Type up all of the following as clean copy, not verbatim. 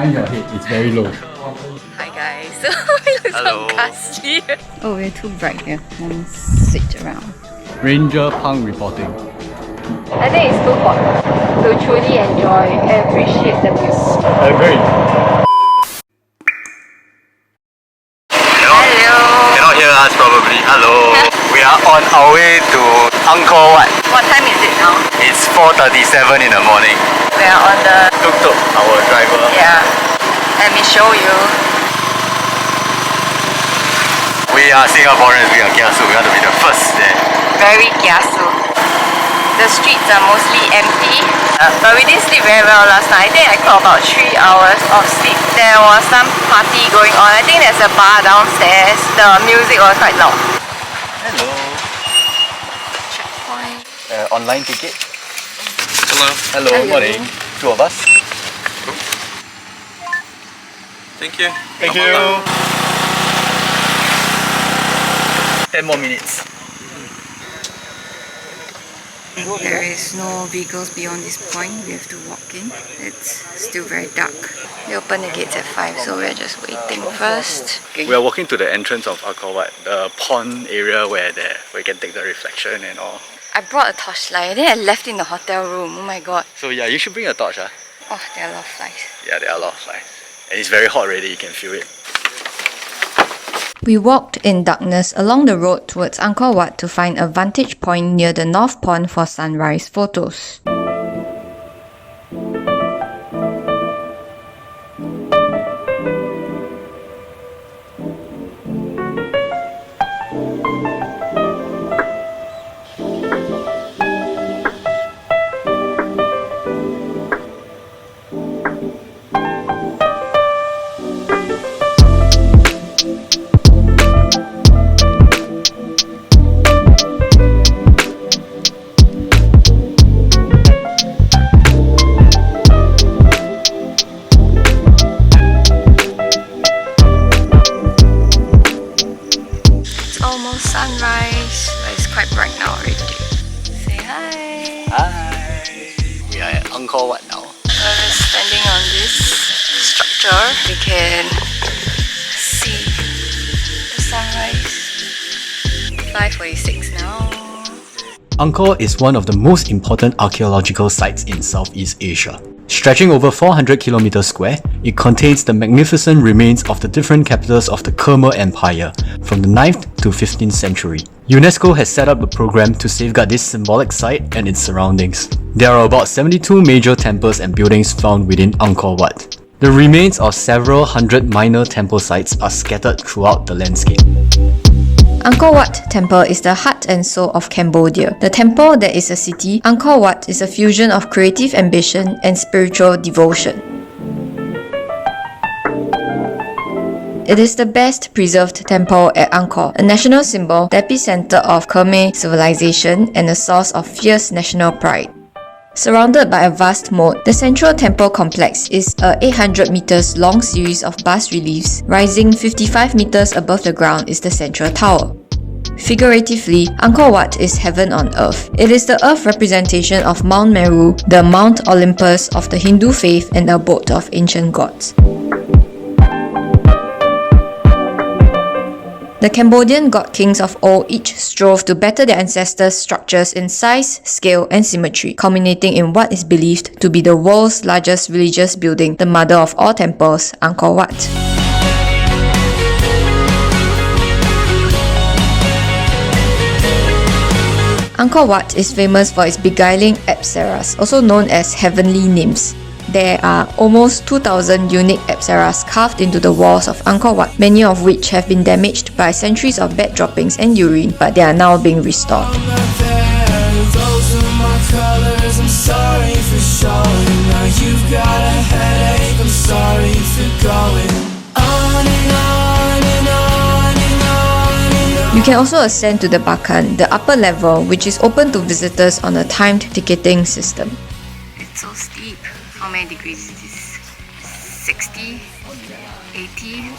behind your head. It's very low. Hi guys. We look so ghastly. Oh, we're too bright here. Let me switch around. Ranger Pang reporting. I think it's too hot to truly enjoy and appreciate the views. Agree. Cannot hear us probably. Hello. We are on our way to Angkor Wat. What time is it now? It's 4:37 in the morning. We are on the... Tuktuk, our driver. Yeah. Let me show you. We are Singaporeans, we are kiasu. We want to be the first there. Very kiasu. The streets are mostly empty, but we didn't sleep very well last night. I think I got about 3 hours of sleep. There was some party going on. I think there's a bar downstairs. The music was quite loud. Hello. Checkpoint. Online ticket. Hello. Hello, morning. 2 of us. Thank you. Thank you. 10 more minutes. There is no vehicles beyond this point. We have to walk in. It's still very dark. They open the gates at 5, so we're just waiting first. We are walking to the entrance of Angkor Wat, the pond area where we can take the reflection and all. I brought a torchlight. Then I left in the hotel room. Oh my god. So yeah, you should bring a torch. Oh, there are a lot of flies. Yeah, there are a lot of flies. And it's very hot already, you can feel it. We walked in darkness along the road towards Angkor Wat to find a vantage point near the North Pond for sunrise photos. Sunrise, but it's quite bright now already. Say hi. Hi. We are at Angkor Wat now. We're standing on this structure. We can see the sunrise. 5:46 now. Angkor is one of the most important archaeological sites in Southeast Asia. Stretching over 400 kilometers square, it contains the magnificent remains of the different capitals of the Khmer Empire from the 9th to 15th century. UNESCO has set up a program to safeguard this symbolic site and its surroundings. There are about 72 major temples and buildings found within Angkor Wat. The remains of several hundred minor temple sites are scattered throughout the landscape. Angkor Wat Temple is the heart and soul of Cambodia. The temple that is a city, Angkor Wat is a fusion of creative ambition and spiritual devotion. It is the best preserved temple at Angkor, a national symbol, the epicenter of Khmer civilization and a source of fierce national pride. Surrounded by a vast moat, the central temple complex is a 800 meters long series of bas-reliefs. Rising 55 meters above the ground is the central tower. Figuratively, Angkor Wat is heaven on earth. It is the earth representation of Mount Meru, the Mount Olympus of the Hindu faith and the abode of ancient gods. The Cambodian god kings of old each strove to better their ancestors' structures in size, scale, and symmetry, culminating in what is believed to be the world's largest religious building, the mother of all temples, Angkor Wat. Angkor Wat is famous for its beguiling apsaras, also known as heavenly nymphs. There are almost 2,000 unique apsaras carved into the walls of Angkor Wat, many of which have been damaged by centuries of bed droppings and urine, but they are now being restored. You can also ascend to the Bakan, the upper level, which is open to visitors on a timed ticketing system. It's so steep. How many degrees is this? 60? 80?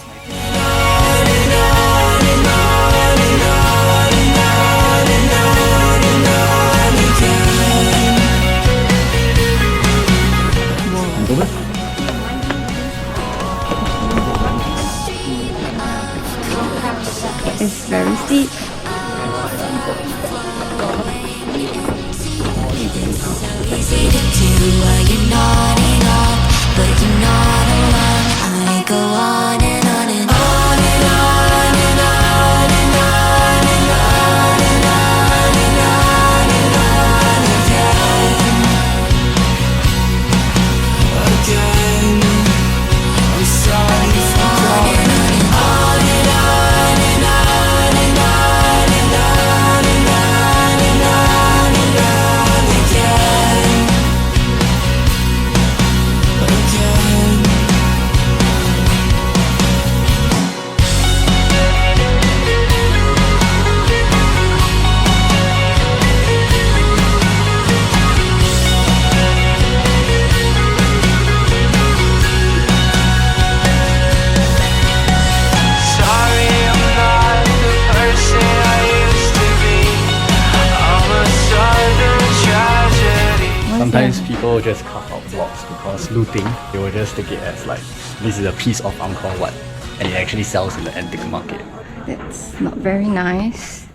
Sometimes people just cut out blocks because looting, they will just take it as like, this is a piece of Angkor Wat, and it actually sells in the antique market. That's not very nice.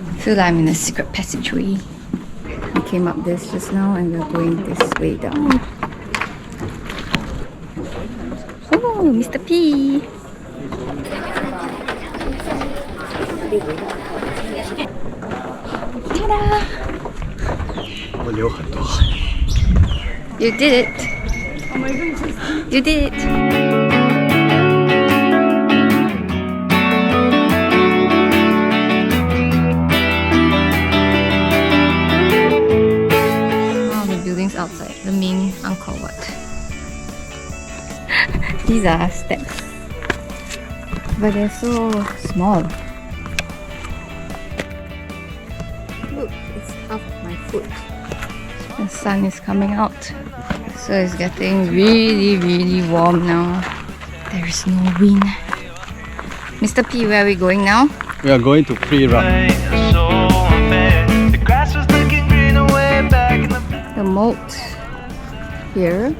I feel like I'm in a secret passageway. We came up this just now and we're going this way down. Oh, Mr. P! Ta-da! You did it! Oh my goodness! You did it! Outside the main Angkor Wat. These are steps, but they're so small. Look, it's half of my foot. The sun is coming out, so it's getting really warm now. There is no wind. Mr. P, where are we going now? We are going to Preah Khan. The moat here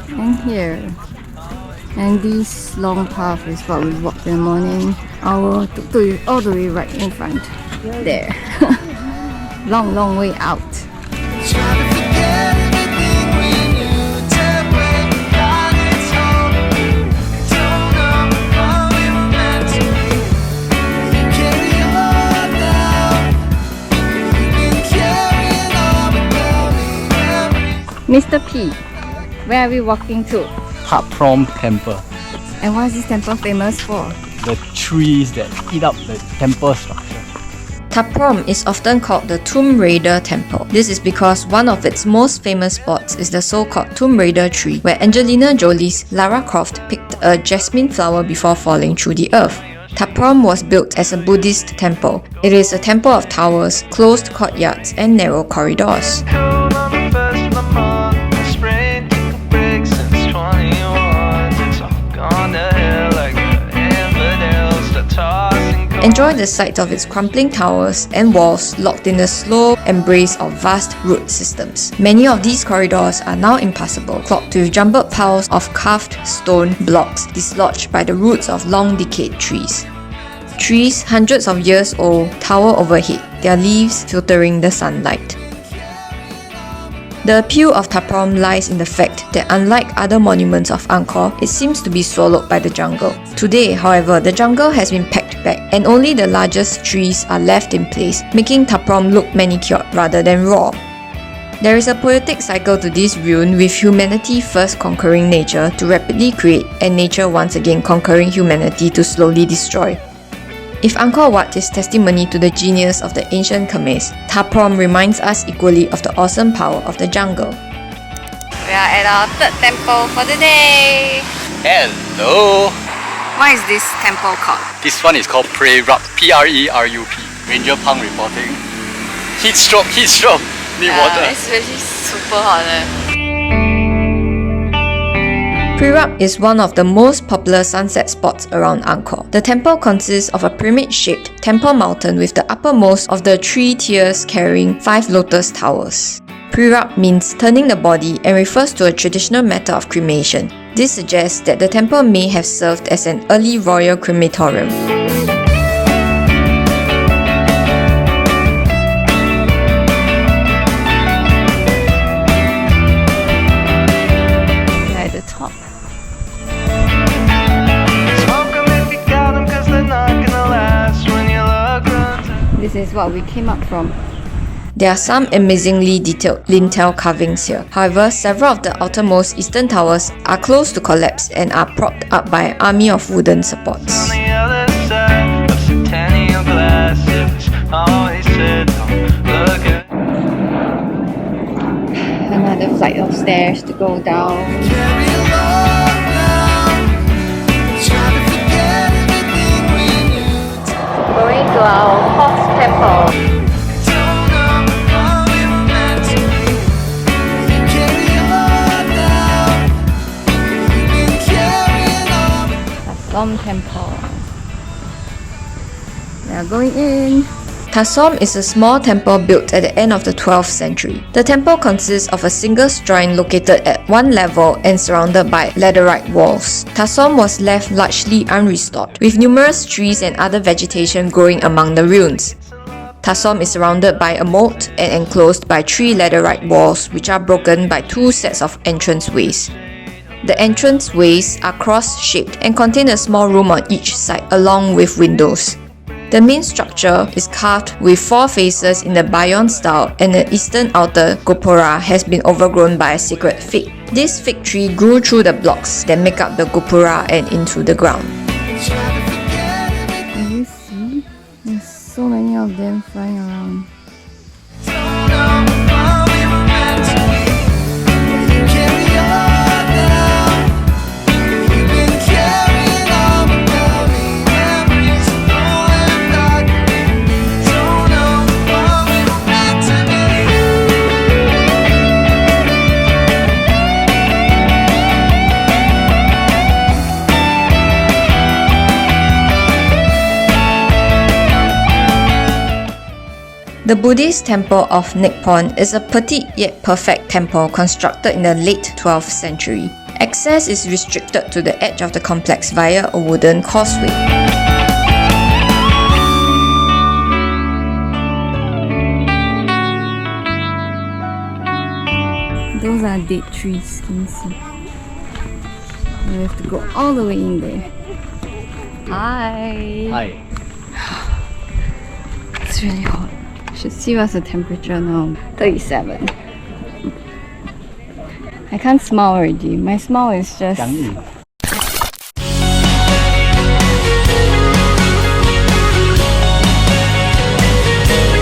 and here, and this long path is what we walked in the morning. Our tuktuk is all the way right in front there. long way out. Mr. P, where are we walking to? Prohm temple. And what is this temple famous for? The trees that eat up the temple structure. Prohm is often called the Tomb Raider Temple. This is because one of its most famous spots is the so-called Tomb Raider tree, where Angelina Jolie's Lara Croft picked a jasmine flower before falling through the earth. Prohm was built as a Buddhist temple. It is a temple of towers, closed courtyards, and narrow corridors. Enjoy the sight of its crumbling towers and walls locked in the slow embrace of vast root systems. Many of these corridors are now impassable, clogged with jumbled piles of carved stone blocks dislodged by the roots of long-decayed trees. Trees hundreds of years old tower overhead, their leaves filtering the sunlight. The appeal of Prohm lies in the fact that unlike other monuments of Angkor, it seems to be swallowed by the jungle. Today, however, the jungle has been packed back and only the largest trees are left in place, making Prohm look manicured rather than raw. There is a poetic cycle to this ruin, with humanity first conquering nature to rapidly create and nature once again conquering humanity to slowly destroy. If Angkor Wat is testimony to the genius of the ancient Khmers, Prohm reminds us equally of the awesome power of the jungle. We are at our third temple for the day. Hello! What is this temple called? This one is called Prerup, P-R-E-R-U-P. Ranger Pang reporting. Heat stroke! Need water. It's really super hot. Preah is one of the most popular sunset spots around Angkor. The temple consists of a pyramid-shaped temple mountain with the uppermost of the 3 tiers carrying 5 lotus towers. Preah means turning the body and refers to a traditional method of cremation. This suggests that the temple may have served as an early royal crematorium. At the top. This is what we came up from. There are some amazingly detailed lintel carvings here. However, several of the outermost eastern towers are close to collapse and are propped up by an army of wooden supports. Another flight of stairs to go down. Going to our horse temple. Prohm temple. We are going in. Prohm is a small temple built at the end of the 12th century. The temple consists of a single shrine located at one level and surrounded by ladderite walls. Prohm was left largely unrestored, with numerous trees and other vegetation growing among the ruins. Prohm is surrounded by a moat and enclosed by 3 ladderite walls, which are broken by 2 sets of entranceways. The entranceways are cross-shaped and contain a small room on each side, along with windows. The main structure is carved with 4 faces in the Bayon style, and the eastern outer gopura has been overgrown by a sacred fig. This fig tree grew through the blocks that make up the gopura and into the ground. Can you see? There's so many of them flying around. The Buddhist temple of Neak Poan is a petite yet perfect temple constructed in the late 12th century. Access is restricted to the edge of the complex via a wooden causeway. Those are date trees, can you see? We have to go all the way in there. Hi! Hi. It's really hot. Should see what's the temperature now. 37. I can't smile already. My smile is just...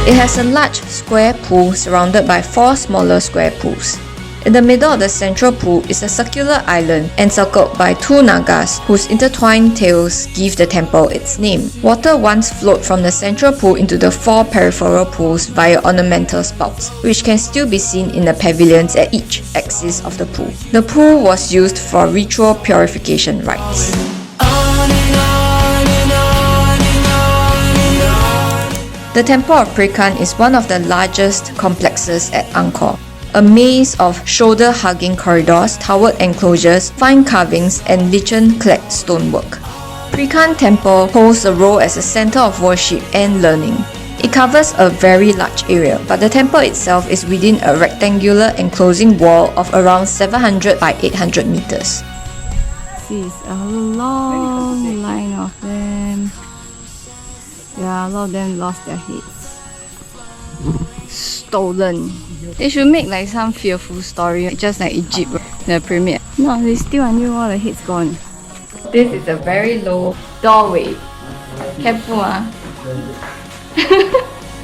It has a large square pool surrounded by 4 smaller square pools. In the middle of the central pool is a circular island encircled by 2 nagas whose intertwined tails give the temple its name. Water once flowed from the central pool into the 4 peripheral pools via ornamental spouts, which can still be seen in the pavilions at each axis of the pool. The pool was used for ritual purification rites. The Temple of Preah Khan is one of the largest complexes at Angkor. A maze of shoulder-hugging corridors, towered enclosures, fine carvings, and lichen-clad stonework. Preah Khan Temple holds a role as a center of worship and learning. It covers a very large area, but the temple itself is within a rectangular enclosing wall of around 700 by 800 meters. This is a long line of them. Yeah, a lot of them lost their heads. Stolen. They should make like some fearful story, just like Egypt, the pyramid. No, they still until all the heads gone. This is a very low doorway. Careful,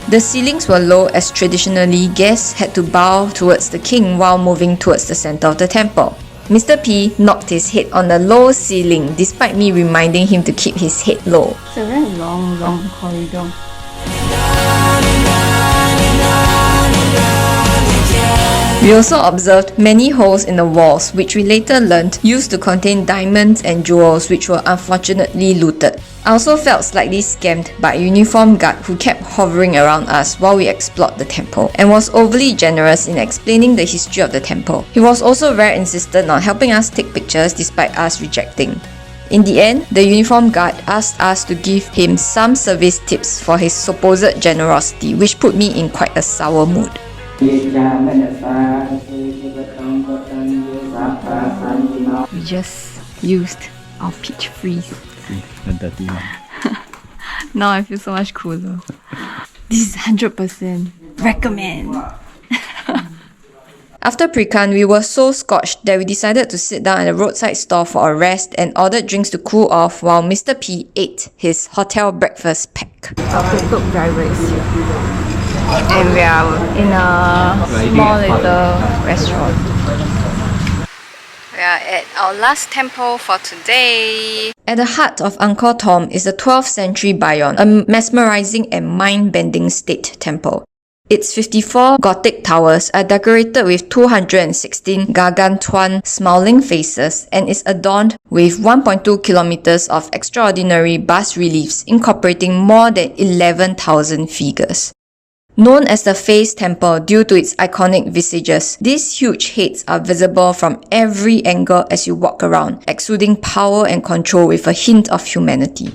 The ceilings were low as traditionally guests had to bow towards the king while moving towards the center of the temple. Mr. P knocked his head on the low ceiling despite me reminding him to keep his head low. It's a very long corridor. We also observed many holes in the walls, which we later learnt used to contain diamonds and jewels, which were unfortunately looted. I also felt slightly scammed by a uniformed guard who kept hovering around us while we explored the temple and was overly generous in explaining the history of the temple. He was also very insistent on helping us take pictures despite us rejecting. In the end, the uniformed guard asked us to give him some service tips for his supposed generosity, which put me in quite a sour mood. We just used our peach freeze. The dirty one. Now I feel so much cooler. This is 100% recommend. After Preah Khan, we were so scorched that we decided to sit down at a roadside stall for a rest and ordered drinks to cool off while Mr. P ate his hotel breakfast pack. Our tuktuk driver is here. And we are in a small little restaurant. We are at our last temple for today. At the heart of Angkor Thom is the 12th century Bayon, a mesmerizing and mind-bending state temple. Its 54 Gothic towers are decorated with 216 gargantuan smiling faces and is adorned with 1.2 kilometers of extraordinary bas-reliefs incorporating more than 11,000 figures. Known as the Face Temple due to its iconic visages, these huge heads are visible from every angle as you walk around, exuding power and control with a hint of humanity.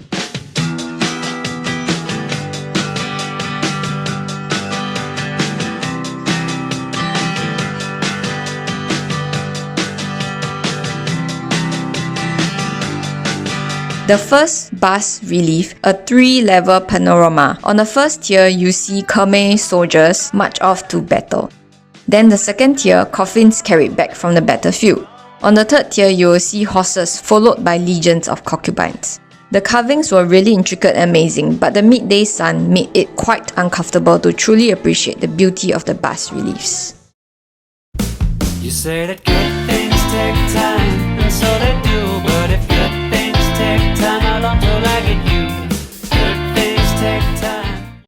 The first bas-relief, a 3-level panorama. On the first tier, you see Khmer soldiers march off to battle. Then the second tier, coffins carried back from the battlefield. On the third tier, you will see horses followed by legions of concubines. The carvings were really intricate and amazing, but the midday sun made it quite uncomfortable to truly appreciate the beauty of the bas-reliefs. You say that good things take time.